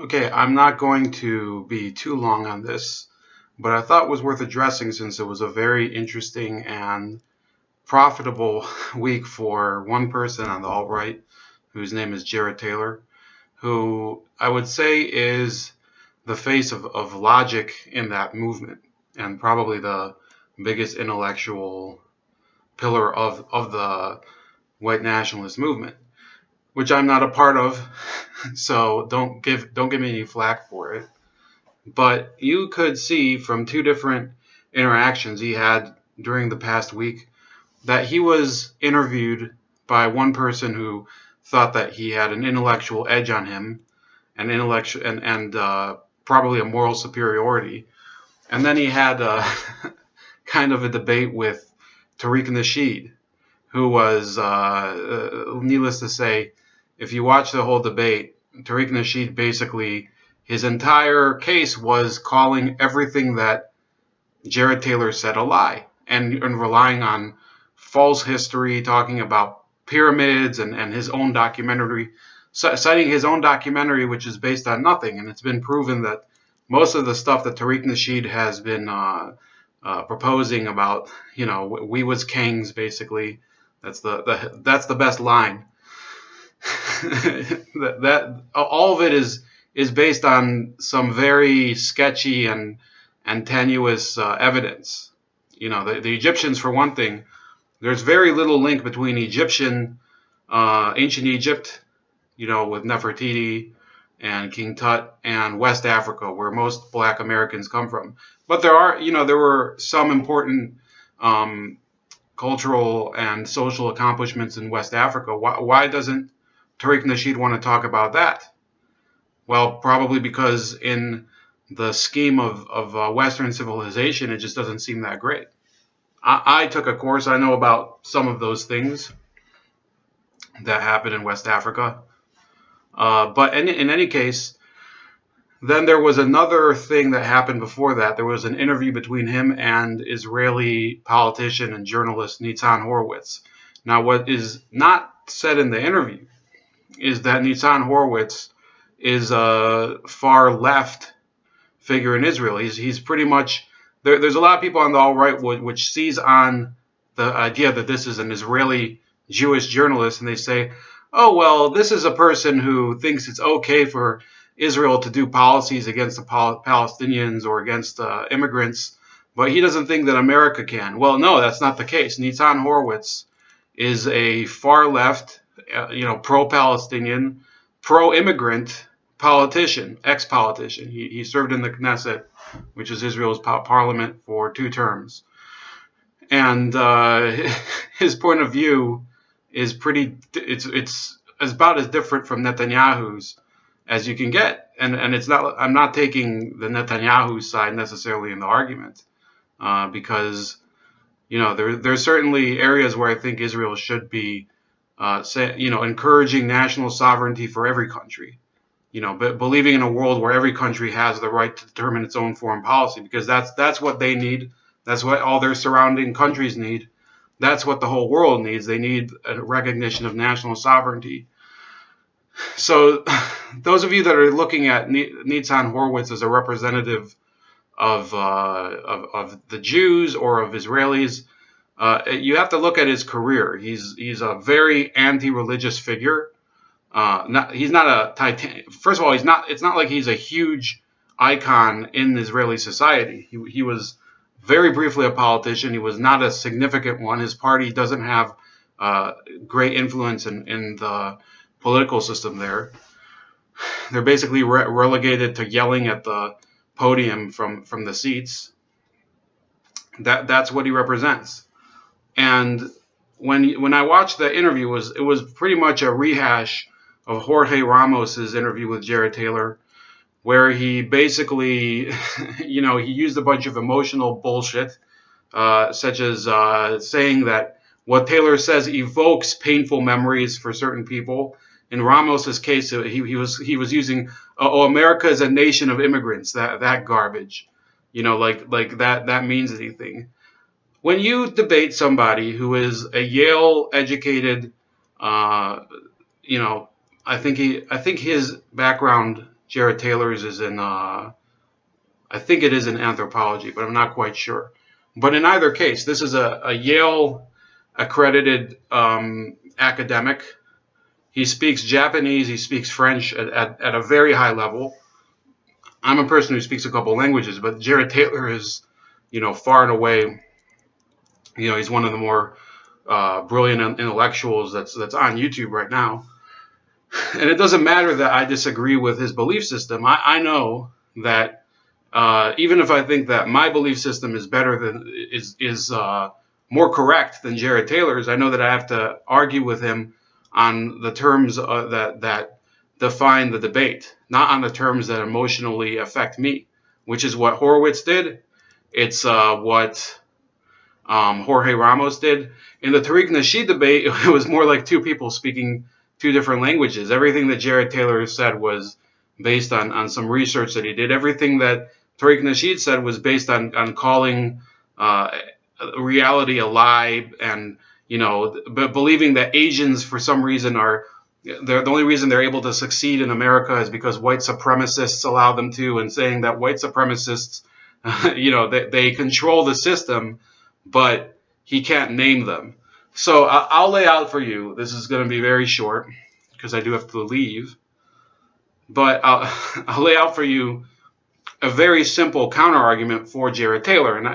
Okay, I'm not going to be too long on this, but I thought it was worth addressing since it was a very interesting and profitable week for one person on the alt-right, whose name is Jared Taylor, who I would say is the face of logic in that movement and probably the biggest intellectual pillar of the white nationalist movement, which I'm not a part of, so don't give me any flack for it. But you could see from two different interactions he had during the past week that he was interviewed by one person who thought that he had an intellectual edge on him, an intellectual and probably a moral superiority. And then he had kind of a debate with Tariq Nasheed, who was, needless to say, if you watch the whole debate, Tariq Nasheed basically, his entire case was calling everything that Jared Taylor said a lie and relying on false history, talking about pyramids and his own documentary, citing his own documentary, which is based on nothing. And it's been proven that most of the stuff that Tariq Nasheed has been proposing about, we was kings, basically. That's the best line. that all of it is based on some very sketchy and tenuous evidence. The Egyptians, for one thing, there's very little link between ancient Egypt, with Nefertiti and King Tut, and West Africa, where most Black Americans come from. But there were some important cultural and social accomplishments in West Africa. Why doesn't Tariq Nasheed want to talk about that? Well, probably because in the scheme of Western civilization, it just doesn't seem that great. I took a course. I know about some of those things that happen in West Africa. But in any case, then there was another thing that happened before that. There was an interview between him and Israeli politician and journalist Nitzan Horowitz. Now, what is not said in the interview is that Nitzan Horowitz is a far left figure in Israel. He's pretty much there's a lot of people on the alt-right which seize on the idea that this is an Israeli Jewish journalist, and they say, oh, well, this is a person who thinks it's okay for Israel to do policies against the Palestinians or against immigrants, but he doesn't think that America can. Well, no, that's not the case. Nitzan Horowitz is a far left, pro-Palestinian, pro-immigrant politician, ex-politician. He served in the Knesset, which is Israel's parliament, for 2 terms. And his point of view is it's about as different from Netanyahu's as you can get. And it's not. I'm not taking the Netanyahu side necessarily in the argument, because there's certainly areas where I think Israel should be encouraging national sovereignty for every country. But believing in a world where every country has the right to determine its own foreign policy, because that's what they need. That's what all their surrounding countries need. That's what the whole world needs. They need a recognition of national sovereignty. So those of you that are looking at Nitzan Horowitz as a representative of the Jews or of Israelis, you have to look at his career. He's a very anti-religious figure. He's not a titan. First of all, he's not. It's not like he's a huge icon in Israeli society. He was very briefly a politician. He was not a significant one. His party doesn't have great influence in the political system there. They're basically relegated to yelling at the podium from the seats. That's what he represents. And when I watched the interview, it was pretty much a rehash of Jorge Ramos's interview with Jared Taylor, where he basically, he used a bunch of emotional bullshit, such as saying that what Taylor says evokes painful memories for certain people. In Ramos's case, he was using, America is a nation of immigrants, that garbage, like that means anything. When you debate somebody who is a Yale educated, I think his background Jared Taylor's is in, I think it is in anthropology, but I'm not quite sure. But in either case, this is a Yale accredited academic. He speaks Japanese, he speaks French at a very high level. I'm a person who speaks a couple languages, but Jared Taylor is, far and away, he's one of the more brilliant intellectuals that's on YouTube right now. And it doesn't matter that I disagree with his belief system. I know that even if I think that my belief system is better than is more correct than Jared Taylor's, I know that I have to argue with him on the terms that define the debate, not on the terms that emotionally affect me, which is what Horowitz did. It's what Jorge Ramos did. In the Tariq Nasheed debate, it was more like two people speaking two different languages. Everything that Jared Taylor said was based on some research that he did. Everything that Tariq Nasheed said was based on calling reality a lie, and but believing that Asians for some reason the only reason they're able to succeed in America is because white supremacists allow them to, and saying that white supremacists they control the system, but he can't name them. So I'll lay out for you. This is going to be very short because I do have to leave. But I'll lay out for you a very simple counterargument for Jared Taylor. And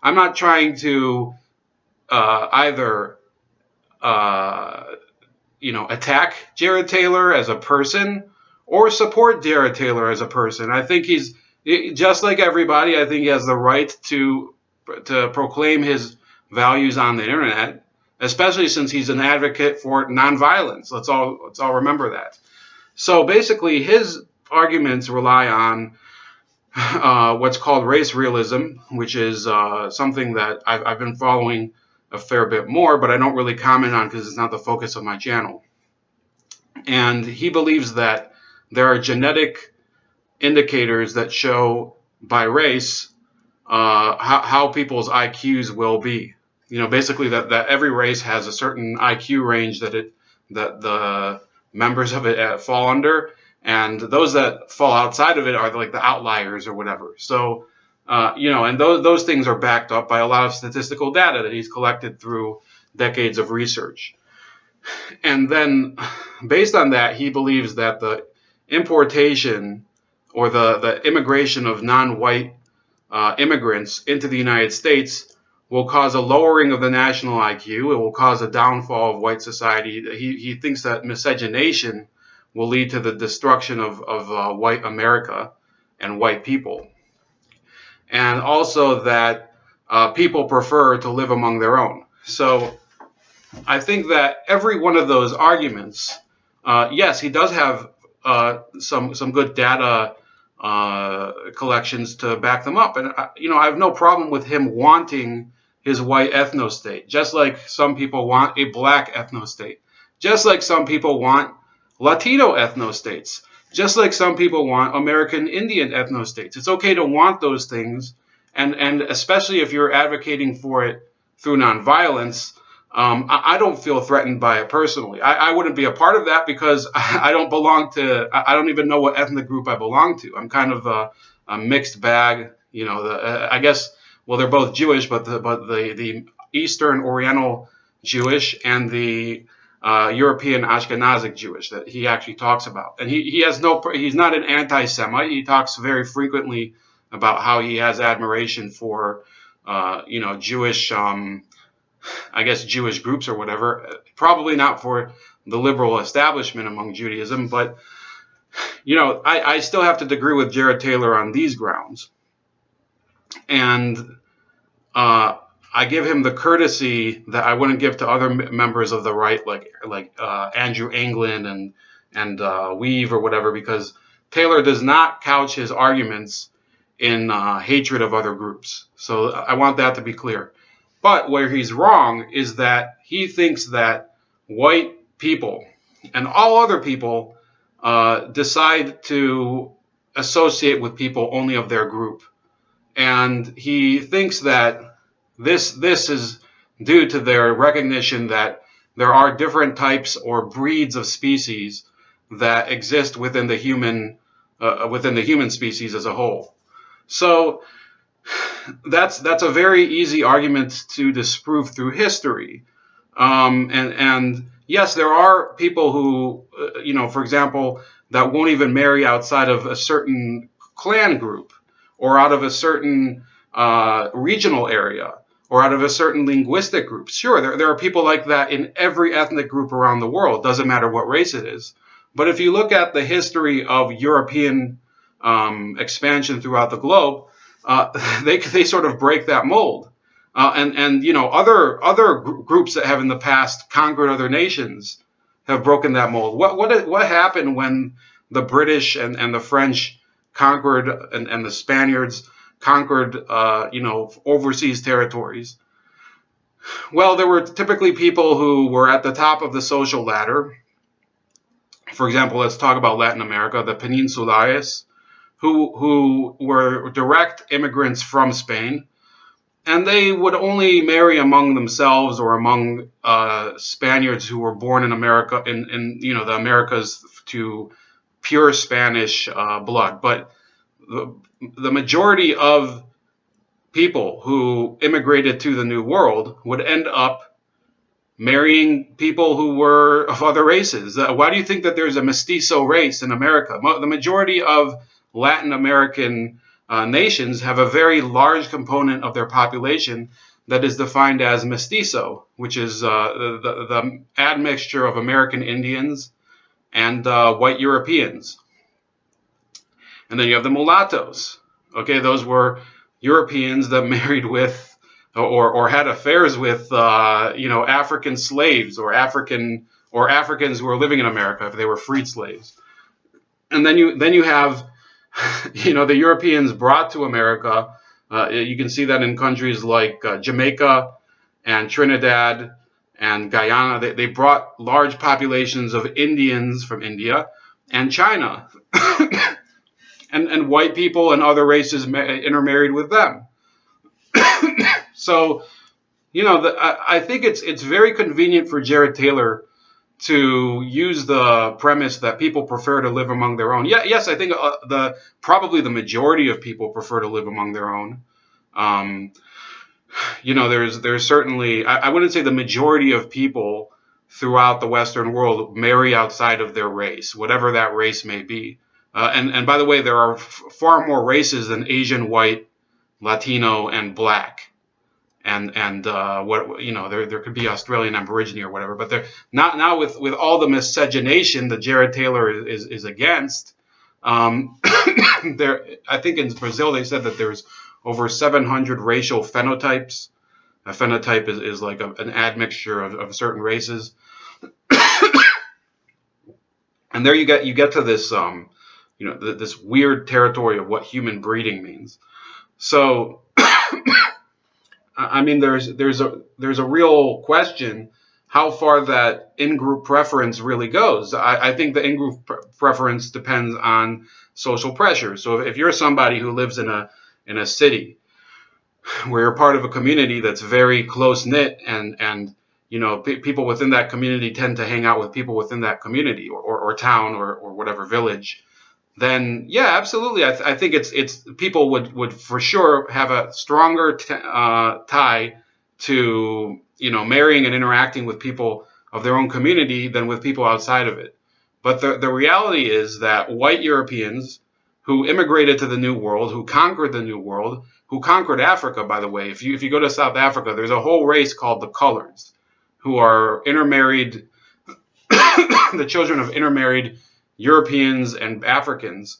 I'm not trying to either attack Jared Taylor as a person or support Jared Taylor as a person. I think he's just like everybody. I think he has the right to proclaim his values on the internet, especially since he's an advocate for nonviolence. Let's all remember that. So basically, his arguments rely on what's called race realism, which is something that I've been following a fair bit more, but I don't really comment on because it's not the focus of my channel. And he believes that there are genetic indicators that show by race how people's IQs will be. Basically that every race has a certain IQ range that the members of it fall under, and those that fall outside of it are like the outliers or whatever. So, and those things are backed up by a lot of statistical data that he's collected through decades of research. And then, based on that, he believes that the importation or the immigration of non-white immigrants into the United States will cause a lowering of the national IQ. It will cause a downfall of white society. He thinks that miscegenation will lead to the destruction of white America and white people. And also that people prefer to live among their own. So I think that every one of those arguments, yes, he does have some good data collections to back them up. And, I have no problem with him wanting his white ethnostate, just like some people want a black ethnostate, just like some people want Latino ethnostates, just like some people want American Indian ethnostates. It's okay to want those things, and especially if you're advocating for it through nonviolence. I don't feel threatened by it personally. I wouldn't be a part of that because I don't belong to, I don't even know what ethnic group I belong to. I'm kind of a mixed bag, I guess. Well, they're both Jewish, but the Eastern Oriental Jewish and the European Ashkenazic Jewish that he actually talks about. And he's not an anti-Semite. He talks very frequently about how he has admiration for, Jewish, I guess, Jewish groups or whatever. Probably not for the liberal establishment among Judaism, but, I still have to agree with Jared Taylor on these grounds. And I give him the courtesy that I wouldn't give to other members of the right, like Andrew Anglin and Weave or whatever, because Taylor does not couch his arguments in hatred of other groups. So I want that to be clear. But where he's wrong is that he thinks that white people and all other people decide to associate with people only of their group. And he thinks that this is due to their recognition that there are different types or breeds of species that exist within the human within the human species as a whole. So that's a very easy argument to disprove through history. And yes, there are people who, for example, that won't even marry outside of a certain clan group or out of a certain regional area or out of a certain linguistic group. Sure, there are people like that in every ethnic group around the world. Doesn't matter what race it is. But if you look at the history of European expansion throughout the globe, they sort of break that mold. And other groups that have in the past conquered other nations have broken that mold. What happened when the British and the French conquered and the Spaniards conquered overseas territories? Well, there were typically people who were at the top of the social ladder. For example, let's talk about Latin America, the Peninsulares, who were direct immigrants from Spain. And they would only marry among themselves or among Spaniards who were born in America, in the Americas, to pure Spanish blood. But the majority of people who immigrated to the New World would end up marrying people who were of other races. Why do you think that there's a mestizo race in America? The majority of Latin American nations have a very large component of their population that is defined as mestizo, which is the admixture of American Indians and white Europeans. And then you have the mulattoes. Okay, those were Europeans that married with or had affairs with African slaves or Africans who were living in America if they were freed slaves. And then you have the Europeans brought to America. You can see that in countries like Jamaica and Trinidad and Guyana. They brought large populations of Indians from India and China. and white people and other races intermarried with them. So, I think it's very convenient for Jared Taylor to use the premise that people prefer to live among their own. Yes, I think probably the majority of people prefer to live among their own. There's certainly, I wouldn't say the majority of people throughout the Western world marry outside of their race, whatever that race may be. And by the way, there are far more races than Asian, white, Latino, and black. And there could be Australian Aborigine or whatever, but they're not with all the miscegenation that Jared Taylor is against. I think in Brazil they said that there's over 700 racial phenotypes. A phenotype is like an admixture of certain races. And there you get to this this weird territory of what human breeding means. So I mean, there's a real question how far that in-group preference really goes. I think the in-group preference depends on social pressure. So if you're somebody who lives in a city where you're part of a community that's very close-knit and people within that community tend to hang out with people within that community or town or whatever village, then yeah, absolutely. I think it's people would for sure have a stronger tie to marrying and interacting with people of their own community than with people outside of it. But the reality is that white Europeans who immigrated to the New World, who conquered the New World, who conquered Africa, by the way, if you go to South Africa, there's a whole race called the Coloreds, who are intermarried, the children of intermarried Europeans and Africans.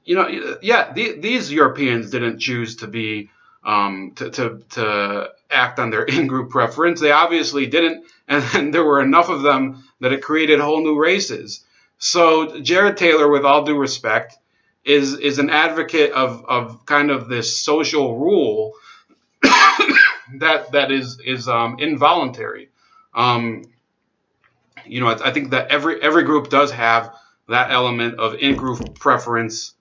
These Europeans didn't choose to be to act on their in-group preference. They obviously didn't, and there were enough of them that it created whole new races. So Jared Taylor, with all due respect, is an advocate of kind of this social rule that is involuntary. I think that every group does have that element of in-group preference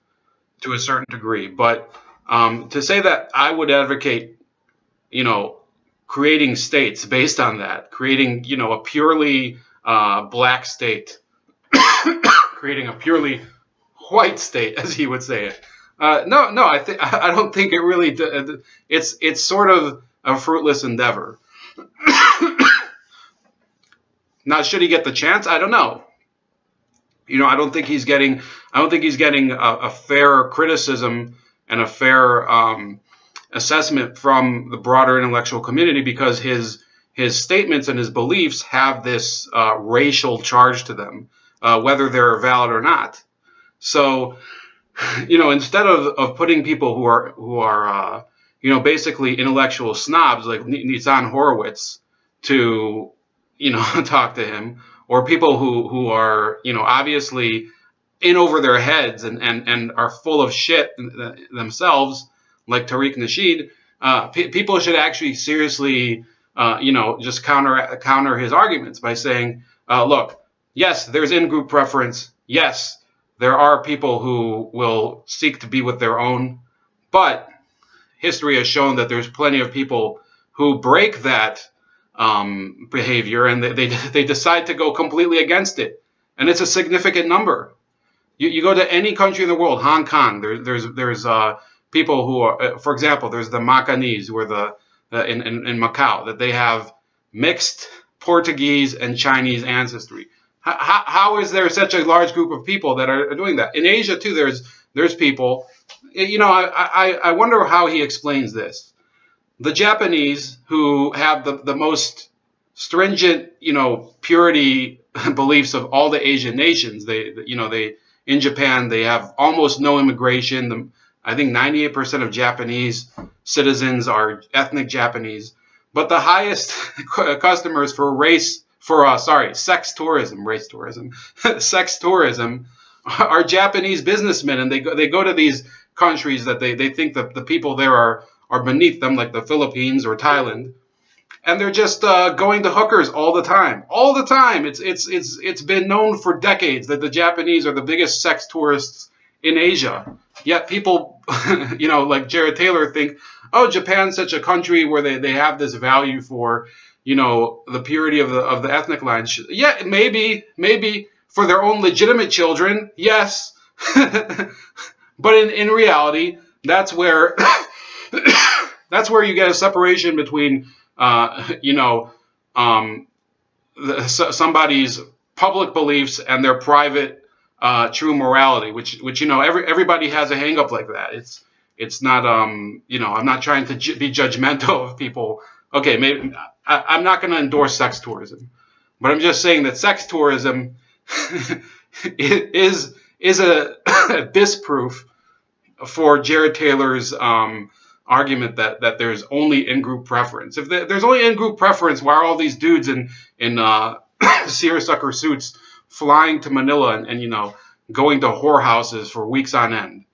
to a certain degree. But to say that I would advocate, creating states based on that, creating, a purely black state, creating a purely white state, as he would say it. No, I don't think it really. It's sort of a fruitless endeavor. Now, should he get the chance? I don't know. I don't think he's getting. I don't think he's getting a fair criticism and a fair assessment from the broader intellectual community, because his statements and his beliefs have this racial charge to them, whether they're valid or not. So, instead of putting people who are basically intellectual snobs like Nitzan Horowitz to talk to him, or people who are obviously in over their heads and are full of shit themselves, like Tariq Nasheed, people should actually seriously just counter his arguments by saying, look, yes, there's in-group preference. Yes, there are people who will seek to be with their own, but history has shown that there's plenty of people who break that behavior, and they decide to go completely against it, and it's a significant number. You go to any country in the world, Hong Kong, there's people who are, for example, there's the Macanese, who are in Macau, that they have mixed Portuguese and Chinese ancestry. How is there such a large group of people that are doing that? In Asia too, there's people. I wonder how he explains this. The Japanese, who have the most stringent, purity beliefs of all the Asian nations, they in Japan, they have almost no immigration. I think 98% of Japanese citizens are ethnic Japanese. But the highest customers for sex tourism, sex tourism, are Japanese businessmen, and they go to these countries that they think that the people there are beneath them, like the Philippines or Thailand, and they're just going to hookers all the time. All the time. It's been known for decades that the Japanese are the biggest sex tourists in Asia. Yet people, like Jared Taylor, think, oh, Japan's such a country where they have this value for, the purity of the ethnic line. Yeah, maybe for their own legitimate children, yes. But in reality, that's where you get a separation between somebody's public beliefs and their private true morality, which everybody has a hang up like that. It's not I'm not trying to be judgmental of people. Okay, maybe I'm not going to endorse sex tourism, but I'm just saying that sex tourism is a disproof for Jared Taylor's argument that there's only in-group preference. If there's only in-group preference, why are all these dudes in seersucker suits flying to Manila and going to whorehouses for weeks on end?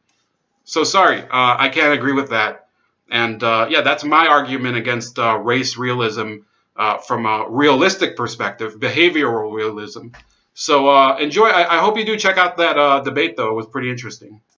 So sorry, I can't agree with that. And that's my argument against race realism from a realistic perspective, behavioral realism. So enjoy. I hope you do check out that debate, though. It was pretty interesting.